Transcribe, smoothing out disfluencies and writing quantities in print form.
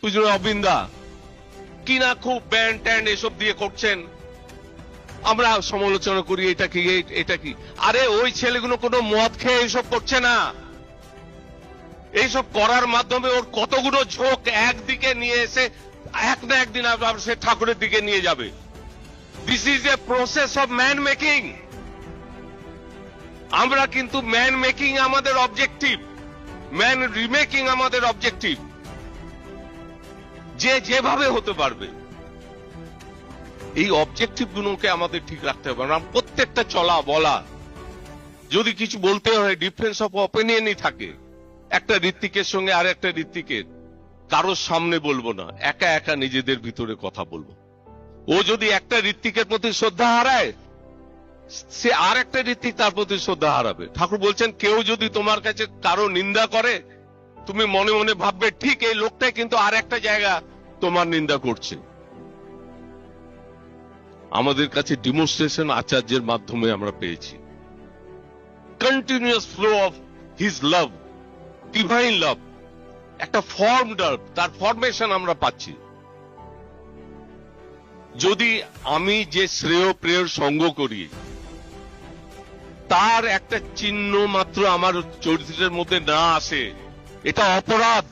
পুজোর অবিন্দা কিনা খুব ব্যান্ড ট্যান্ড এসব দিয়ে করছেন, আমরা সমালোচনা করি এটা কি এটা কি। আরে ওই ছেলেগুলো কোনো মদ খেয়ে এইসব করছে না, এইসব করার মাধ্যমে ওর কতগুলো ঝোঁক একদিকে নিয়ে এসে এক না একদিন আবার সে ঠাকুরের দিকে নিয়ে যাবে। This is a process of man making. আমরা কিন্তু ম্যান মেকিং আমাদের অবজেক্টিভ, ম্যান রিমেকিং আমাদের অবজেক্টিভ। যে যেভাবে হতে পারবে এই অবজেক্টিভ গুলোকে আমাদের ঠিক রাখতে হবে। আমরা প্রত্যেকটা চলা বলা, যদি কিছু বলতে হয় ডিফারেন্স অফ অপিনিয়নই থাকে, একটা ঋত্বিকের সঙ্গে আর একটা ঋত্বিকের কারোর সামনে বলবো না, একা একা নিজেদের ভিতরে কথা বলবো। ও যদি একটা ঋত্বিকের প্রতি শ্রদ্ধা হারায়, সে আর একটা ঋত্বিক তার প্রতি শ্রদ্ধা হারাবে। ঠাকুর বলছেন কেউ যদি তোমার কাছে কারো নিন্দা করে, তুমি মনে মনে ভাববে ঠিক এই লোকটাই কিন্তু আর একটা জায়গা তোমার নিন্দা করছে। আমাদের কাছে ডিমনস্ট্রেশন আচার্যের মাধ্যমে আমরা পেয়েছি, continuous flow of his love, divine লাভ, একটা ফর্ম, তার ফরমেশন আমরা পাচ্ছি। যদি আমি যে শ্রেয় প্রেয় সঙ্গ করি তার একটা চিহ্ন মাত্র আমার চরিত্রের মধ্যে না আসে, এটা অপরাধ।